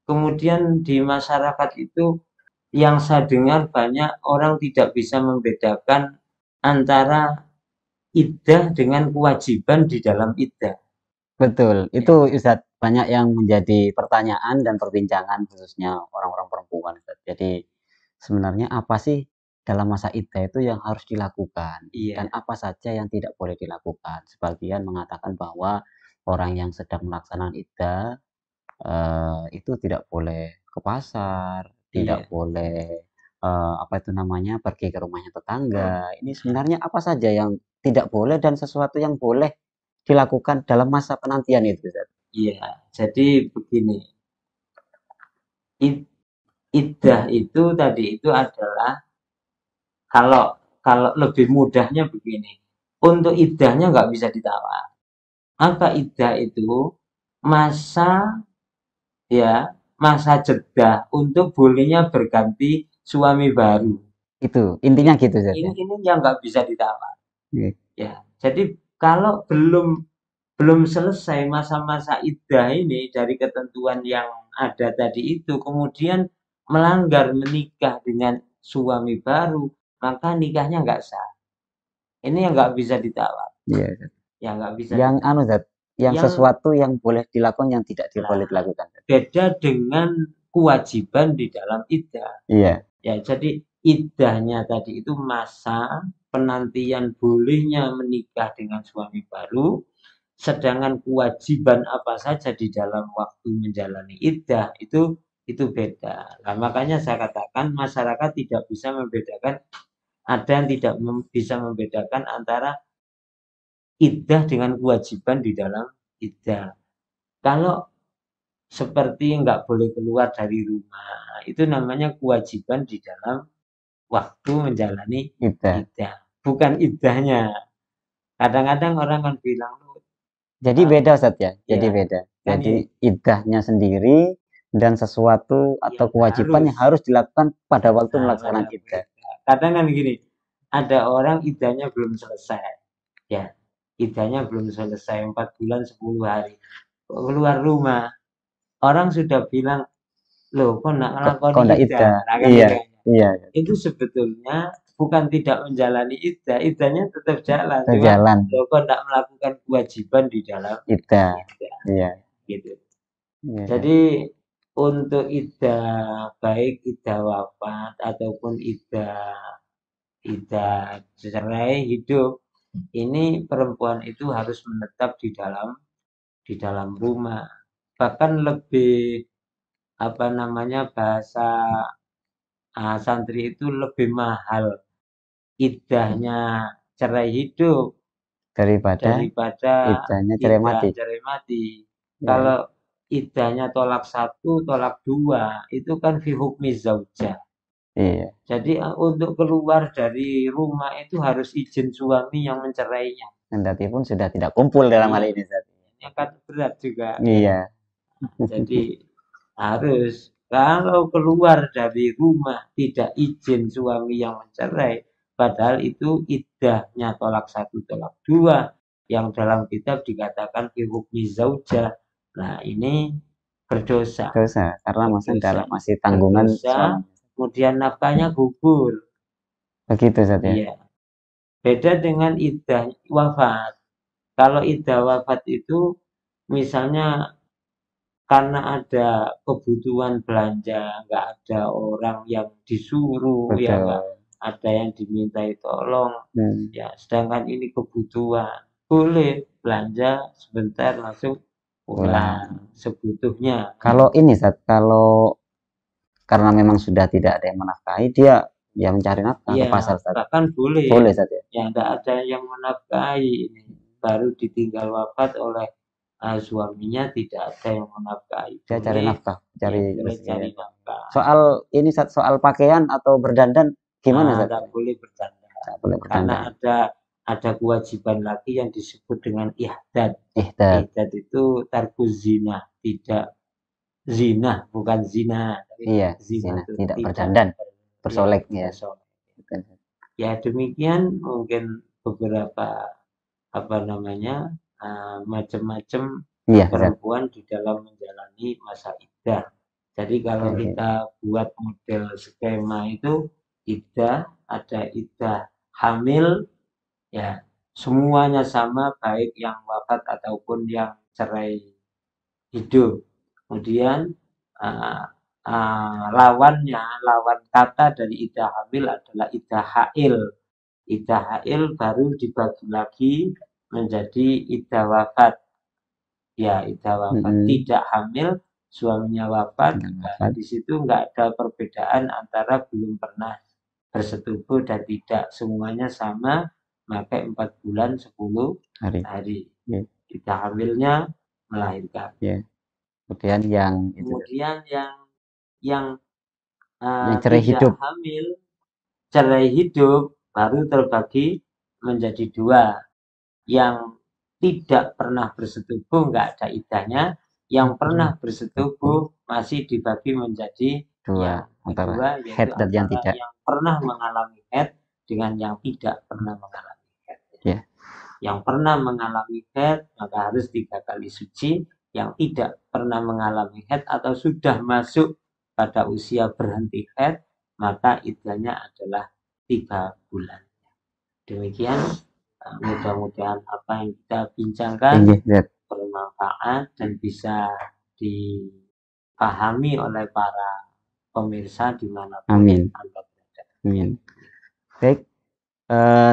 Kemudian di masyarakat itu yang saya dengar banyak orang tidak bisa membedakan antara iddah dengan kewajiban di dalam iddah. Betul, itu Ya, Ustadz banyak yang menjadi pertanyaan dan perbincangan khususnya orang-orang perempuan Ustadz. Jadi sebenarnya apa sih dalam masa iddah itu yang harus dilakukan dan iya, apa saja yang tidak boleh dilakukan. Sebagian mengatakan bahwa orang yang sedang melaksanakan iddah itu tidak boleh ke pasar, tidak iya. boleh apa itu namanya pergi ke rumahnya tetangga. Ini sebenarnya apa saja yang tidak boleh dan sesuatu yang boleh dilakukan dalam masa penantian itu, Ustaz? Iya, jadi begini, iddah itu tadi itu adalah kalau kalau lebih mudahnya begini, untuk iddahnya nggak bisa ditawar. Apa iddah itu? Masa ya, masa jeda untuk bolehnya berganti suami baru. Itu intinya gitu, Ustaz ya. Ini yang nggak bisa ditawar. Iya. Ya, jadi kalau belum belum selesai masa-masa iddah ini dari ketentuan yang ada tadi itu, kemudian melanggar menikah dengan suami baru, maka nikahnya nggak sah. Ini yang nggak bisa ditawar, Iya, Ustaz. yang nggak bisa Yang anu, ditawar. Ustaz, yang Yang sesuatu yang boleh dilakukan yang tidak boleh lah dilakukan, Ustaz. beda dengan kewajiban di dalam iddah. Iya, Ya, jadi iddahnya tadi itu masa penantian bolehnya menikah dengan suami baru, sedangkan kewajiban apa saja di dalam waktu menjalani iddah itu beda. Nah, makanya saya katakan masyarakat tidak bisa membedakan, ada yang tidak bisa membedakan antara iddah dengan kewajiban di dalam iddah. Kalau seperti nggak boleh keluar dari rumah, itu namanya kewajiban di dalam waktu menjalani kita. iddah, bukan iddahnya. Kadang-kadang orang kan bilang, Jadi ah, beda, Ustaz ya. Jadi ya beda. kan Jadi iddahnya sendiri dan sesuatu atau yang kewajiban harus. yang harus dilakukan pada waktu Nah, pada melaksanakan iddah. mereka. Kadang kan gini, ada orang iddahnya belum selesai, ya, iddahnya belum selesai 4 bulan 10 hari. Keluar rumah, orang sudah bilang, loh kok nak Kok ngelakoni ndak iddah, iddah? nah kan Iya, itu. iya. Itu sebetulnya bukan tidak menjalani iddah, iddahnya tetap jalan, cuma Terjalan loh kok tidak melakukan kewajiban di dalam iddah. iddah, Iya, gitu. iya, Ustaz. Jadi untuk iddah, baik iddah wafat ataupun iddah iddah cerai hidup, ini perempuan itu harus menetap di dalam rumah. Bahkan lebih apa namanya bahasa santri itu lebih mahal iddahnya cerai hidup Daripada daripada iddahnya cerai iddah mati. cerai mati. Iya, Kalau iddahnya tolak satu, tolak dua, itu kan fi hukmi zaujah. iya. Jadi untuk keluar dari rumah itu harus izin suami yang mencerainya. Kendati pun sudah tidak kumpul dalam hal Iya, ini, Ustaz. ini kan berat juga ya. Iya, Jadi harus kalau keluar dari rumah tidak izin suami yang mencerai, padahal itu iddahnya tolak satu, tolak dua, yang dalam kitab dikatakan fi hukmi zaujah. Nah, ini berdosa, dosa karena masih berdosa, dalam masih tanggungan berdosa. suami. Kemudian nafkahnya gugur. Begitu, Ustaz ya. Iya, beda dengan iddah wafat. Kalau iddah wafat itu misalnya karena ada kebutuhan belanja, nggak ada orang yang disuruh, ya nggak Betul. ada yang dimintai tolong, Hmm. ya sedangkan ini kebutuhan, boleh belanja sebentar langsung Pulang. pulang sebutuhnya. Kalau ini, Ustaz, kalau karena memang sudah tidak ada yang menafkahi, dia ya mencari nafkah ke Iya, pasar, Ustaz. bahkan boleh, Boleh, Ustaz ya. ya nggak ada yang menafkahi ini, baru ditinggal wafat oleh suaminya, tidak ada yang menafkahi, Dia cari boleh, nafkah, ya cari boleh rezeki. cari nafkah. Soal ini, Ustaz, soal pakaian atau berdandan gimana, Ustaz? Nggak boleh bercanda Nggak boleh karena berdandan. ada kewajiban lagi yang disebut dengan ihdad. Ihdad. Ihdad itu tarkuz zina, tidak zina, bukan zina, tapi Iya, zina zina, itu tidak tidak berdandan, ya bersolek ya. bersolek. Ya demikian mungkin beberapa apa namanya macam-macam Iya, Ustaz. perempuan di dalam menjalani masa iddah. Jadi kalau Oke. kita buat model skema itu ada iddah hamil, ya semuanya sama baik yang wafat ataupun yang cerai hidup. Kemudian uh, lawan kata dari iddah hamil adalah iddah hail. Iddah hail baru dibagi lagi menjadi iddah wafat. Ya, iddah wafat. Tidak hamil, suaminya wafat. Nah, di situ nggak ada perbedaan antara belum pernah bersetubuh dan tidak. Semuanya sama, pakai 4 bulan 10 hari. Iddah hamilnya melahirkan. Kemudian yang cerai tidak hidup, hamil, cerai hidup baru terbagi menjadi 2. Yang tidak pernah bersetubuh nggak ada iddahnya, yang pernah bersetubuh masih dibagi menjadi 2, yaitu head dan yang antara tidak. yang pernah mengalami head dengan yang tidak pernah mengalami head. Yang pernah mengalami head maka harus 3 kali suci, yang tidak pernah mengalami head atau sudah masuk pada usia berhenti head maka iddahnya adalah 3 bulan. Demikian, mudah-mudahan apa yang kita bincangkan bermanfaat dan bisa dipahami oleh para pemirsa dimanapun Anda berada. Amin. Baik,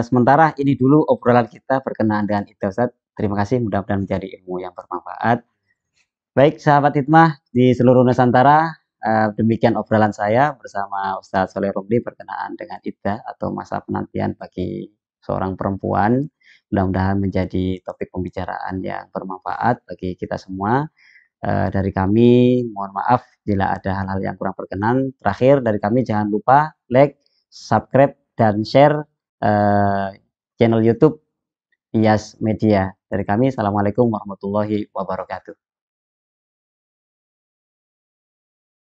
sementara ini dulu obrolan kita berkenaan dengan iddah, Ustaz. Terima kasih, mudah-mudahan menjadi ilmu yang bermanfaat. Baik, sahabat hikmah di seluruh Nusantara, demikian obrolan saya bersama Ustaz Sholeh Romli berkenaan dengan iddah atau masa penantian bagi seorang perempuan. Mudah-mudahan menjadi topik pembicaraan yang bermanfaat bagi kita semua. Dari kami mohon maaf bila ada hal-hal yang kurang berkenan. Terakhir dari kami jangan lupa like, subscribe, dan share channel YouTube IAS Media. Dari kami, assalamualaikum warahmatullahi wabarakatuh.